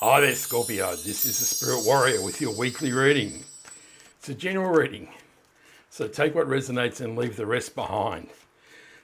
Hi there, Scorpio. This is the Spirit Warrior with your weekly reading. It's a general reading, so take what resonates and leave the rest behind.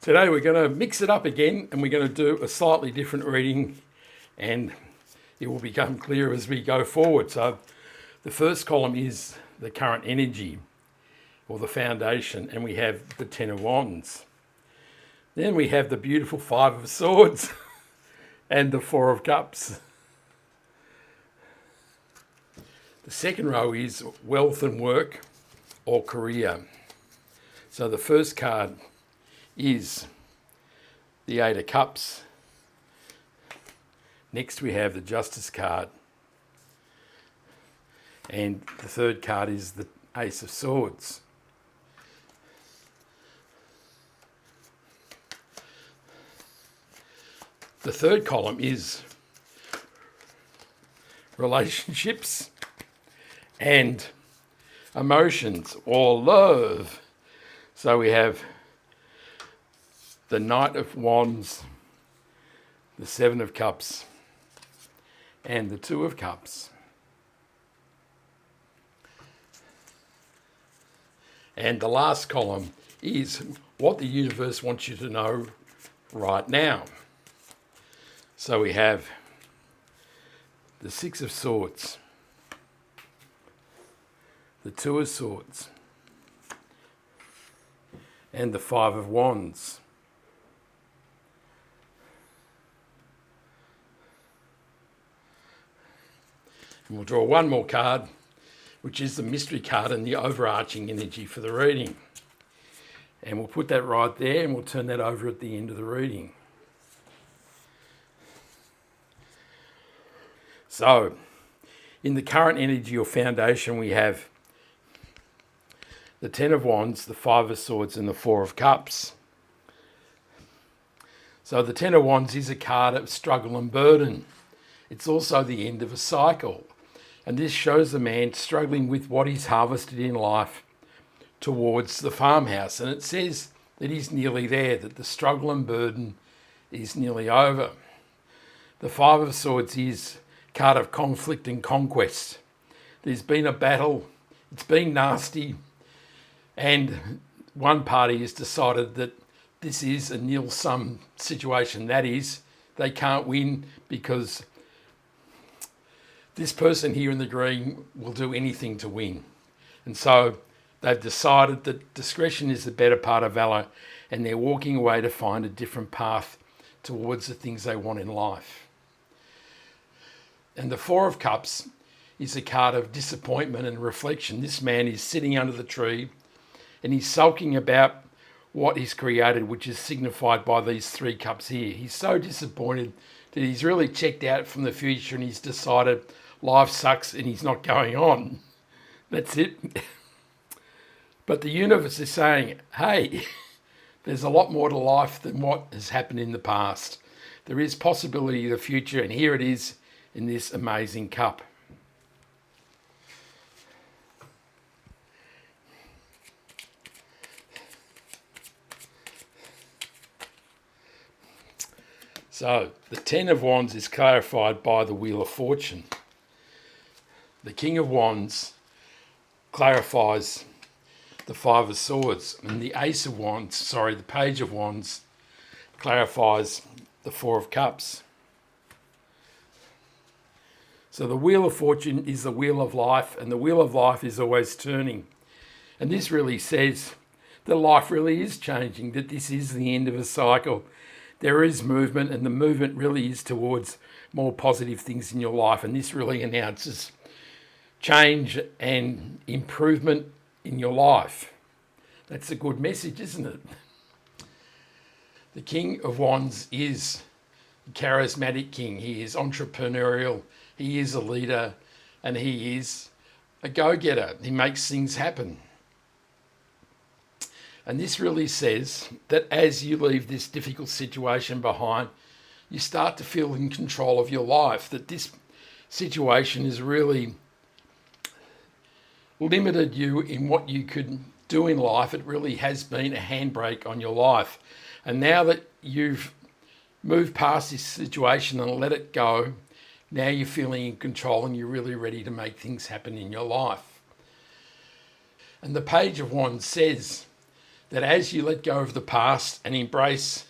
Today we're going to mix it up again and we're going to do a slightly different reading, and it will become clear as we go forward. So the first column is the current energy or the foundation, and we have the Ten of Wands. Then we have the beautiful Five of Swords and the Four of Cups. The second row is wealth and work or career. So the first card is the Eight of Cups. Next we have the Justice card. And the third card is the Ace of Swords. The third column is relationships and emotions or love. So we have the Knight of Wands, the Seven of Cups, and the Two of Cups. And the last column is what the universe wants you to know right now. So we have the Six of Swords, the Two of Swords, and the Five of Wands. And we'll draw one more card, which is the mystery card and the overarching energy for the reading. And we'll put that right there and we'll turn that over at the end of the reading. So, in the current energy or foundation, we have the Ten of Wands, the Five of Swords, and the Four of Cups. So the Ten of Wands is a card of struggle and burden. It's also the end of a cycle. And this shows the man struggling with what he's harvested in life towards the farmhouse. And it says that he's nearly there, that the struggle and burden is nearly over. The Five of Swords is a card of conflict and conquest. There's been a battle. It's been nasty. And one party has decided that this is a nil-sum situation. That is, they can't win because this person here in the green will do anything to win. And so they've decided that discretion is the better part of valor, and they're walking away to find a different path towards the things they want in life. And the Four of Cups is a card of disappointment and reflection. This man is sitting under the tree and he's sulking about what he's created, which is signified by these three cups here. He's so disappointed that he's really checked out from the future and he's decided life sucks and he's not going on. That's it. But the universe is saying, hey, there's a lot more to life than what has happened in the past. There is possibility of the future, and here it is in this amazing cup. So, the Ten of Wands is clarified by the Wheel of Fortune. The King of Wands clarifies the Five of Swords. And the the Page of Wands clarifies the Four of Cups. So the Wheel of Fortune is the wheel of life, and the wheel of life is always turning. And this really says that life really is changing, that this is the end of a cycle. There is movement, and the movement really is towards more positive things in your life. And this really announces change and improvement in your life. That's a good message, isn't it? The King of Wands is a charismatic king. He is entrepreneurial. He is a leader, and he is a go-getter. He makes things happen. And this really says that as you leave this difficult situation behind, you start to feel in control of your life, that this situation has really limited you in what you could do in life. It really has been a handbrake on your life. And now that you've moved past this situation and let it go, Now you're feeling in control and you're really ready to make things happen in your life. And the Page of Wands says that as you let go of the past and embrace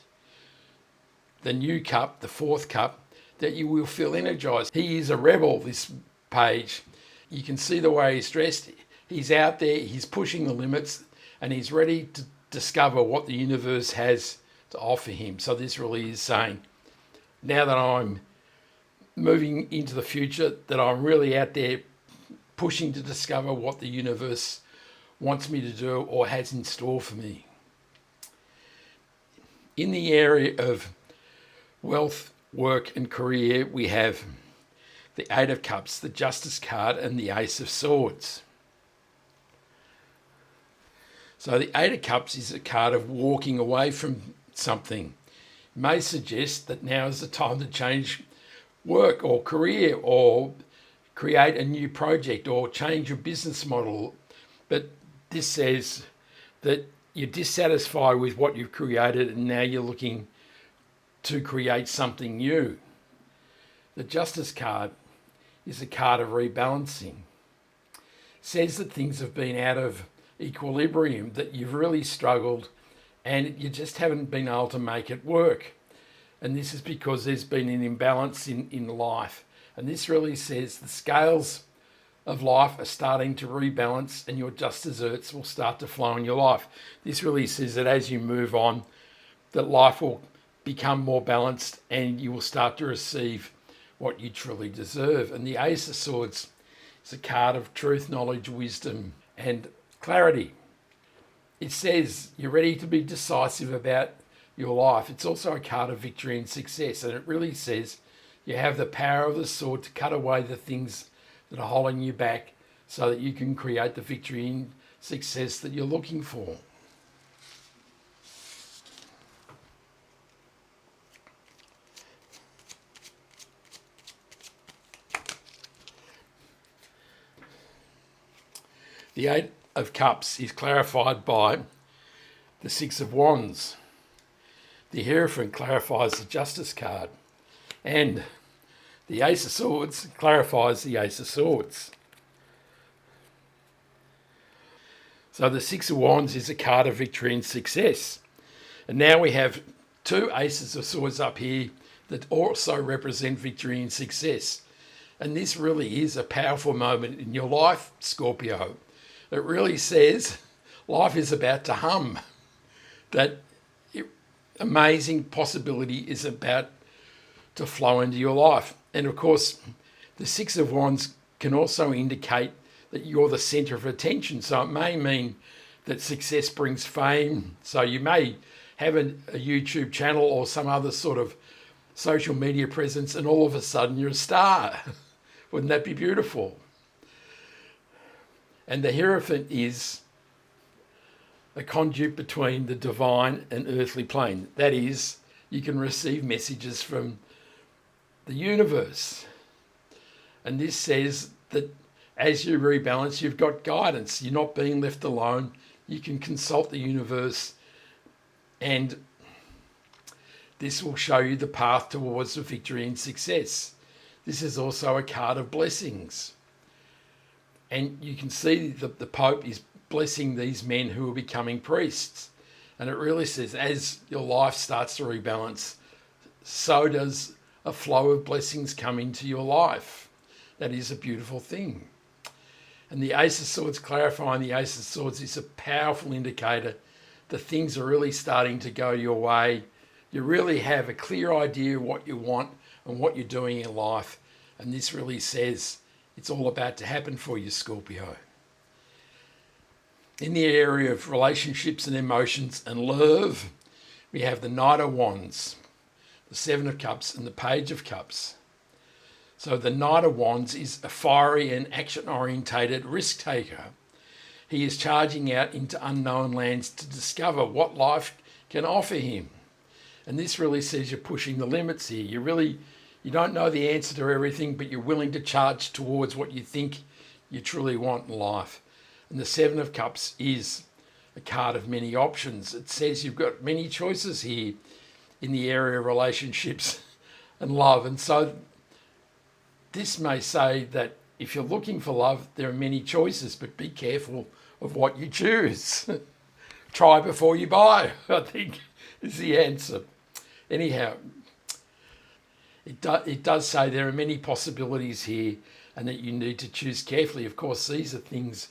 the new cup, the fourth cup, that you will feel energized. He is a rebel, this page. You can see the way he's dressed. He's out there, he's pushing the limits, and he's ready to discover what the universe has to offer him. So this really is saying, now that I'm moving into the future, that I'm really out there pushing to discover what the universe wants me to do or has in store for me. In the area of wealth, work and career, we have the Eight of Cups, the Justice card and the Ace of Swords. So the Eight of Cups is a card of walking away from something. It may suggest that now is the time to change work or career or create a new project or change your business model. But this says that you're dissatisfied with what you've created and now you're looking to create something new. The Justice card is a card of rebalancing. It says that things have been out of equilibrium, that you've really struggled and you just haven't been able to make it work. And this is because there's been an imbalance in life. And this really says the scales of life are starting to rebalance and your just desserts will start to flow in your life. This really says that as you move on, that life will become more balanced and you will start to receive what you truly deserve. And the Ace of Swords is a card of truth, knowledge, wisdom and clarity. It says you're ready to be decisive about your life. It's also a card of victory and success, and it really says you have the power of the sword to cut away the things that are holding you back so that you can create the victory and success that you're looking for. The Eight of Cups is clarified by the Six of Wands. The Hierophant clarifies the Justice card. And the Ace of Swords clarifies the Ace of Swords. So the Six of Wands is a card of victory and success. And now we have two Aces of Swords up here that also represent victory and success. And this really is a powerful moment in your life, Scorpio. It really says life is about to hum. That amazing possibility is about to flow into your life. And of course, the Six of Wands can also indicate that you're the center of attention. So it may mean that success brings fame. So you may have a YouTube channel or some other sort of social media presence and all of a sudden you're a star. Wouldn't that be beautiful? And the Hierophant is a conduit between the divine and earthly plane. That is, you can receive messages from the universe. And this says that as you rebalance, you've got guidance. You're not being left alone. You can consult the universe and this will show you the path towards the victory and success. This is also a card of blessings. And you can see that the Pope is blessing these men who are becoming priests. And it really says as your life starts to rebalance, so does a flow of blessings come into your life. That is a beautiful thing. And the Ace of Swords clarifying the Ace of Swords is a powerful indicator that things are really starting to go your way. You really have a clear idea of what you want and what you're doing in life. And this really says it's all about to happen for you, Scorpio. In the area of relationships and emotions and love, we have the Knight of Wands, the Seven of Cups and the Page of Cups. So the Knight of Wands is a fiery and action-orientated risk taker. He is charging out into unknown lands to discover what life can offer him. And this really says you're pushing the limits here. You don't know the answer to everything, but you're willing to charge towards what you think you truly want in life. And the Seven of Cups is a card of many options. It says you've got many choices here in the area of relationships and love. And so this may say that if you're looking for love, there are many choices, but be careful of what you choose. Try before you buy, I think, is the answer. Anyhow, it does say there are many possibilities here and that you need to choose carefully. Of course, these are things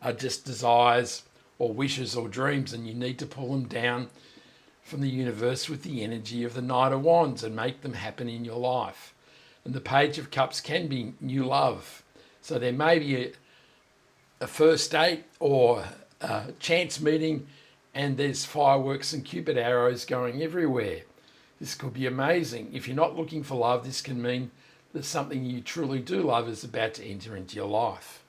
are just desires or wishes or dreams, and you need to pull them down from the universe with the energy of the Knight of Wands and make them happen in your life. And the Page of Cups can be new love. So there may be a first date or a chance meeting and there's fireworks and Cupid arrows going everywhere. This could be amazing. If you're not looking for love, this can mean that something you truly do love is about to enter into your life.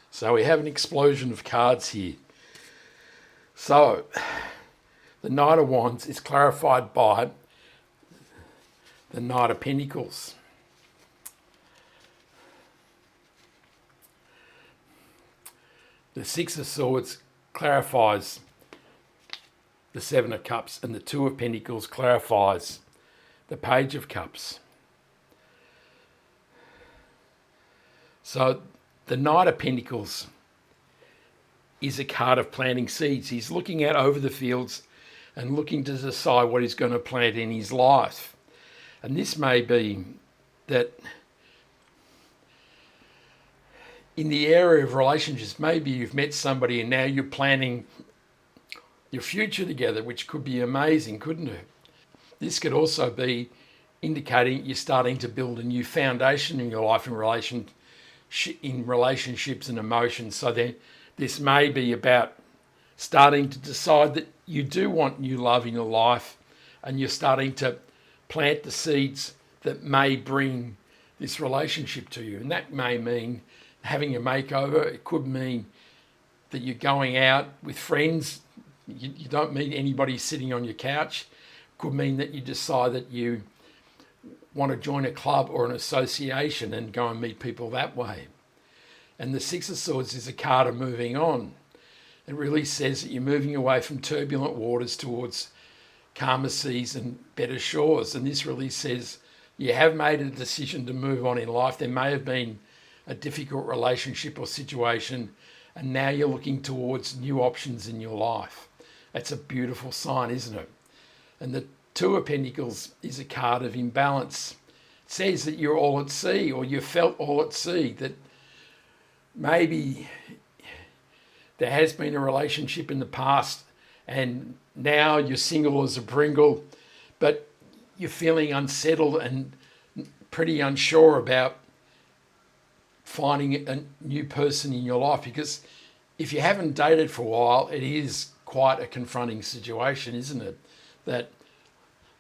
So we have an explosion of cards here. So the Knight of Wands is clarified by the Knight of Pentacles. The Six of Swords clarifies the Seven of Cups, and the Two of Pentacles clarifies the Page of Cups. So the Knight of Pentacles is a card of planting seeds. He's looking out over the fields and looking to decide what he's going to plant in his life. And this may be that in the area of relationships, maybe you've met somebody and now you're planning your future together, which could be amazing, couldn't it? This could also be indicating you're starting to build a new foundation in your life in relationships and emotions. So then this may be about starting to decide that you do want new love in your life and you're starting to plant the seeds that may bring this relationship to you. And that may mean having a makeover. It could mean that you're going out with friends. You don't meet anybody sitting on your couch. It could mean that you decide that you want to join a club or an association and go and meet people that way. And the Six of Swords is a card of moving on. It really says that you're moving away from turbulent waters towards calmer seas and better shores. And this really says you have made a decision to move on in life. There may have been a difficult relationship or situation, and now you're looking towards new options in your life. That's a beautiful sign, isn't it? And the Two of Pentacles is a card of imbalance. It says that you're all at sea, or you felt all at sea, that maybe there has been a relationship in the past and now you're single as a Pringle, but you're feeling unsettled and pretty unsure about finding a new person in your life, because if you haven't dated for a while, it is quite a confronting situation, isn't it? That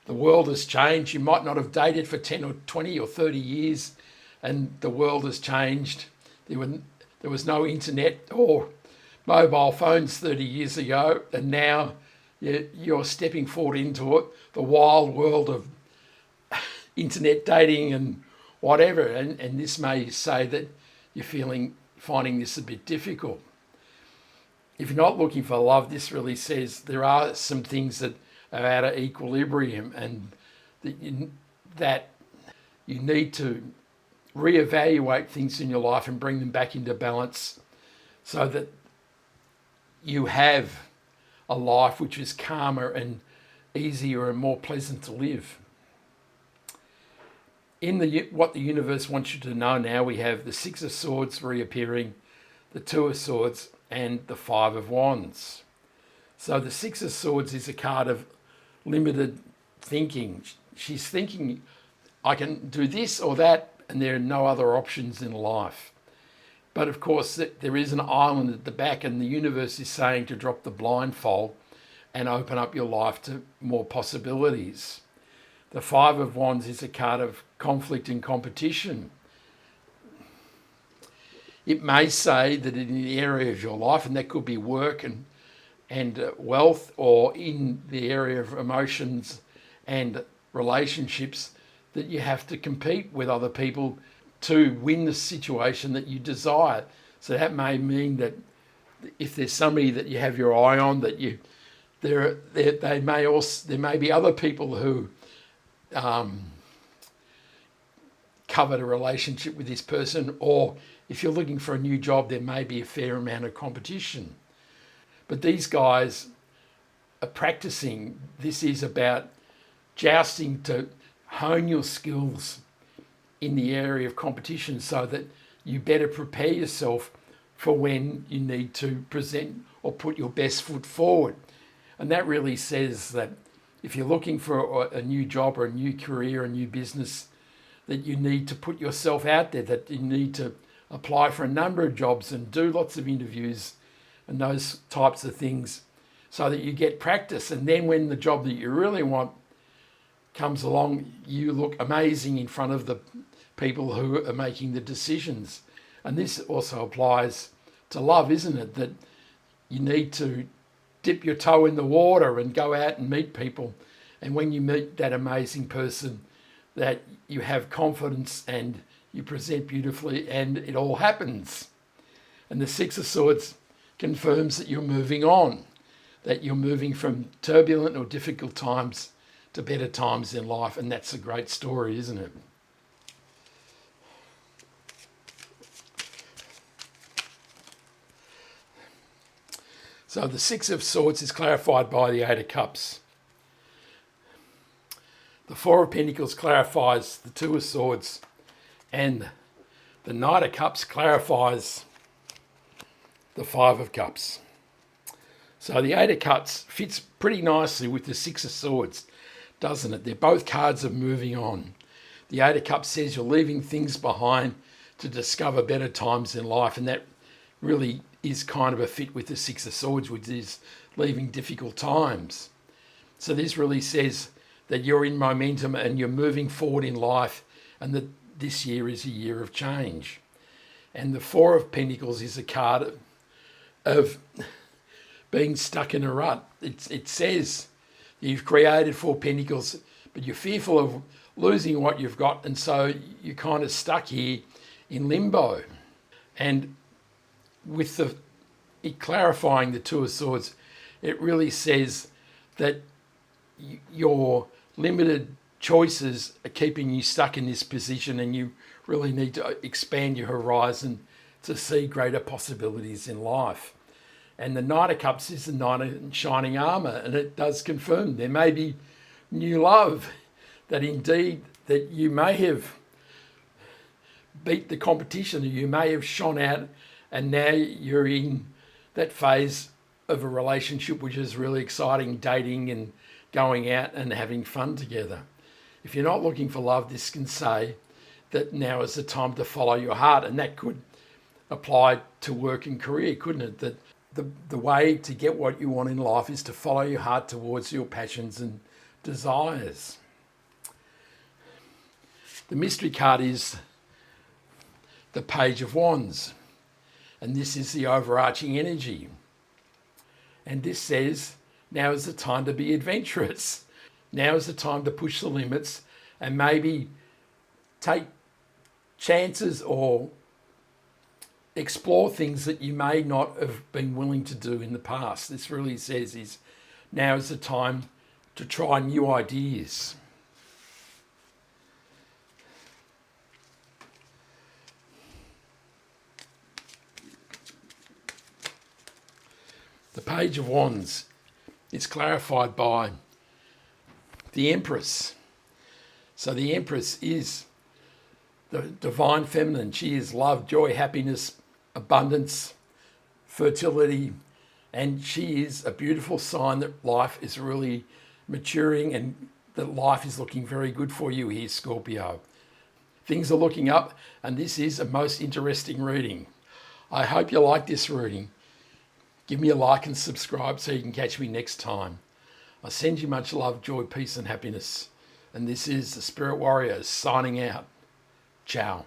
the world has changed. You might not have dated for 10 or 20 or 30 years and the world has changed. There was no internet or mobile phones 30 years ago, and now you're stepping forward into it, the wild world of internet dating and whatever. And this may say that you're finding this a bit difficult. If you're not looking for love, this really says there are some things that are out of equilibrium, and that you need to reevaluate things in your life and bring them back into balance so that you have a life which is calmer and easier and more pleasant to live. In what the universe wants you to know now, we have the Six of Swords reappearing, the Two of Swords, and the Five of Wands. So the Six of Swords is a card of limited thinking. She's thinking, I can do this or that, and there are no other options in life. But of course, there is an island at the back, and the universe is saying to drop the blindfold and open up your life to more possibilities. The Five of Wands is a card of conflict and competition. It may say that in the area of your life, and that could be work and wealth, or in the area of emotions and relationships, that you have to compete with other people to win the situation that you desire. So that may mean that if there's somebody that you have your eye on, that there may be other people who covered a relationship with this person, or if you're looking for a new job, there may be a fair amount of competition. But these guys are practicing. This is about jousting to hone your skills in the area of competition so that you better prepare yourself for when you need to present or put your best foot forward. And that really says that if you're looking for a new job or a new career, a new business, that you need to put yourself out there, that you need to apply for a number of jobs and do lots of interviews and those types of things so that you get practice. And then when the job that you really want comes along, you look amazing in front of the people who are making the decisions. And this also applies to love, isn't it? That you need to dip your toe in the water and go out and meet people. And when you meet that amazing person, that you have confidence and you present beautifully and it all happens. And the Six of Swords confirms that you're moving on, that you're moving from turbulent or difficult times to better times in life. And that's a great story, isn't it? So the Six of Swords is clarified by the Eight of Cups. The Four of Pentacles clarifies the Two of Swords, and the Knight of Cups clarifies the Five of Cups. So the Eight of Cups fits pretty nicely with the Six of Swords, doesn't it? They're both cards of moving on. The Eight of Cups says you're leaving things behind to discover better times in life, and that really is kind of a fit with the Six of Swords, which is leaving difficult times. So this really says that you're in momentum and you're moving forward in life, and that this year is a year of change. And the Four of Pentacles is a card of being stuck in a rut. It says you've created Four Pentacles, but you're fearful of losing what you've got, and so you're kind of stuck here in limbo. And with it clarifying the Two of Swords, it really says that your limited choices are keeping you stuck in this position, and you really need to expand your horizon to see greater possibilities in life. And the Knight of Cups is the Knight in shining armour, and it does confirm there may be new love, that indeed that you may have beat the competition, or you may have shone out, and now you're in that phase of a relationship which is really exciting, dating and going out and having fun together. If you're not looking for love, this can say that now is the time to follow your heart, and that could apply to work and career, couldn't it? That the way to get what you want in life is to follow your heart towards your passions and desires. The mystery card is the Page of Wands, and this is the overarching energy. And this says, now is the time to be adventurous. Now is the time to push the limits and maybe take chances or explore things that you may not have been willing to do in the past. This really says is now is the time to try new ideas. The Page of Wands is clarified by the Empress. So the Empress is the divine feminine. She is love, joy, happiness, abundance, fertility, and she is a beautiful sign that life is really maturing and that life is looking very good for you here, Scorpio. Things are looking up, and this is a most interesting reading. I hope you like this reading. Give me a like and subscribe so you can catch me next time. I send you much love, joy, peace and happiness. And this is the Spirit Warrior signing out. Ciao.